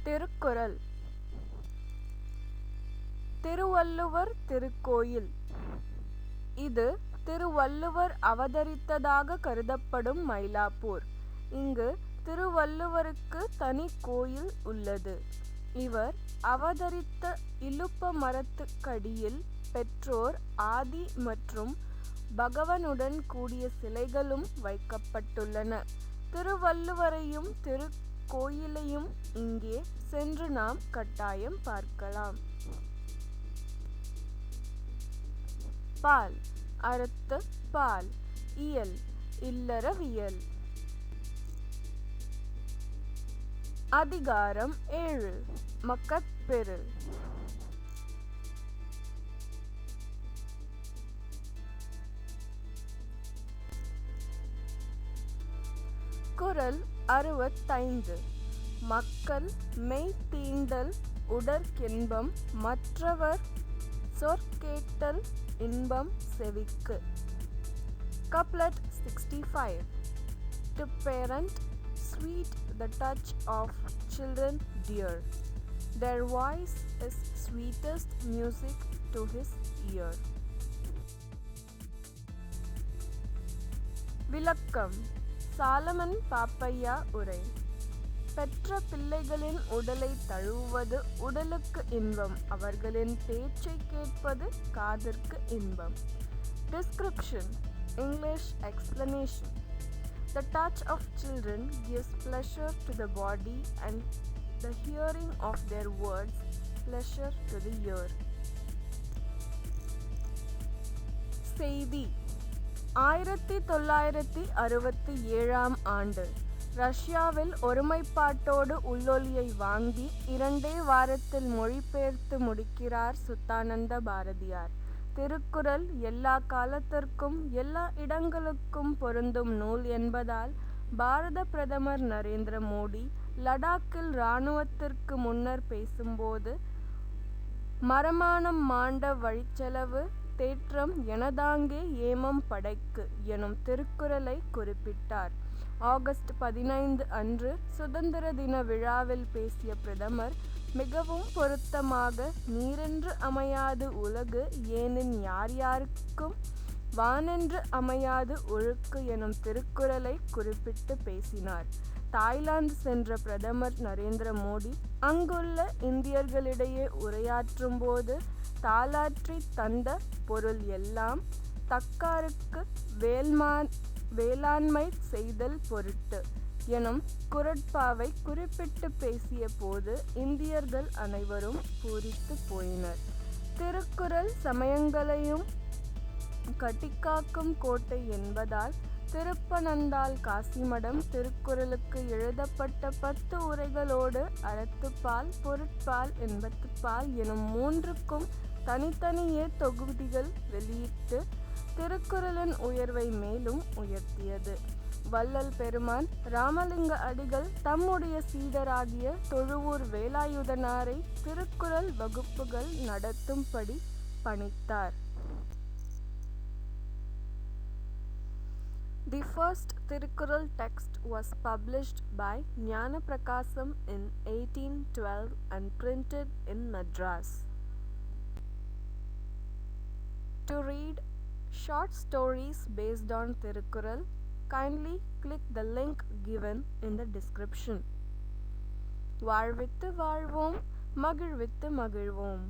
திருக்குறள். திருவள்ளுவர் திருக்கோயில். இது திருவள்ளுவர் அவதரித்ததாக கருதப்படும் மயிலாப்பூர். இங்கு திருவள்ளுவருக்கு தனி கோயில் உள்ளது. இவர் அவதரித்த இலுப்ப மரத்துக்கடியில் பெற்றோர் ஆதி மற்றும் பகவனுடன் கூடிய சிலைகளும் வைக்கப்பட்டுள்ளன. திருவள்ளுவரையும் திருக்கோயிலையும் இங்கே சென்று நாம் கட்டாயம் பார்க்கலாம். பால். அறுத்து பால். இயல். இல்லறவியல். அதிகாரம் 7. மக்கட்பெறு. குறள் 65. மக்கள் மெய் தீண்டல் உடற்கின்பம் மற்றவர் சொற்கேட்டல் இன்பம் செவிக்கு. Couplet 65. To parent, sweet the touch of children dear. Their voice is sweetest music to his ear. விளக்கம். சாலமன் பாப்பையா உரை. பெற்ற பிள்ளைகளின் உடலை தழுவுவது உடலுக்கு இன்பம், அவர்களின் பேச்சை கேட்பது காதிற்கு இன்பம். Description. English explanation. The touch of children gives pleasure to the body and the hearing of their words pleasure to the ear. செய்தி. 1967 ஆண்டு ரஷ்யாவில் ஒருமைப்பாட்டோடு உள்ளொலியை வாங்கி 2 வாரத்தில் மொழிபெயர்த்து முடிக்கிறார் சுத்தானந்த பாரதியார். திருக்குறள் எல்லா காலத்திற்கும் எல்லா இடங்களுக்கும் பொருந்தும் நூல் என்பதால் பாரத பிரதமர் நரேந்திர மோடி லடாக்கில் இராணுவத்திற்கு முன்னர் பேசும்போது மரமானம் மாண்ட வழிச்செலவு தேற்றம் எனதாங்கே ஏமம் படைக்கு எனும் திருக்குறளை குறிப்பிட்டார். ஆகஸ்ட் 15 அன்று சுதந்திர தின விழாவில் பேசிய பிரதமர் மிகவும் பொருத்தமாக நீரென்று அமையாது உலகு ஏனின் யார் யாருக்கும் வானென்று அமையாது ஒழுக்கு எனும் திருக்குறளை குறிப்பிட்டு பேசினார். தாய்லாந்து சென்ற பிரதமர் நரேந்திர மோடி அங்குள்ள இந்தியர்களிடையே உரையாற்றும் போது தாலாற்றி தந்த பொருள் எல்லாம் தக்காருக்கு வேளாண்மை செய்தல் பொருட்டு எனும் குறட்பாவை குறிப்பிட்டு பேசிய போது இந்தியர்கள் அனைவரும் பூரித்து போயினர். திருக்குறள் சமயங்களையும் கட்டிக்காக்கும் கோட்டை என்பதால் திருப்பனந்தாள் காசிமடம் திருக்குறளுக்கு எழுதப்பட்ட 10 உரைகளோடு அறத்துப்பால், பொருட்பால், இன்பத்துப்பால் எனும் 3க்கும் தனித்தனியே தொகுதிகள் வெளியிட்டு திருக்குறளின் உயர்வை மேலும் உயர்த்தியது. வள்ளல் பெருமான் ராமலிங்க அடிகள் தம்முடைய சீடராகிய தொழுவூர் வேலாயுதனாரை திருக்குறள் வகுப்புகள் நடத்தும்படி பணித்தார். The first Tirukkural text was published by Jnanaprakasam in 1812 and printed in Madras. To read short stories based on Tirukkural, kindly click the link given in the description. வாழ்வித்து வாழ்வோம், மகிழ்வித்து மகிழ்வோம்.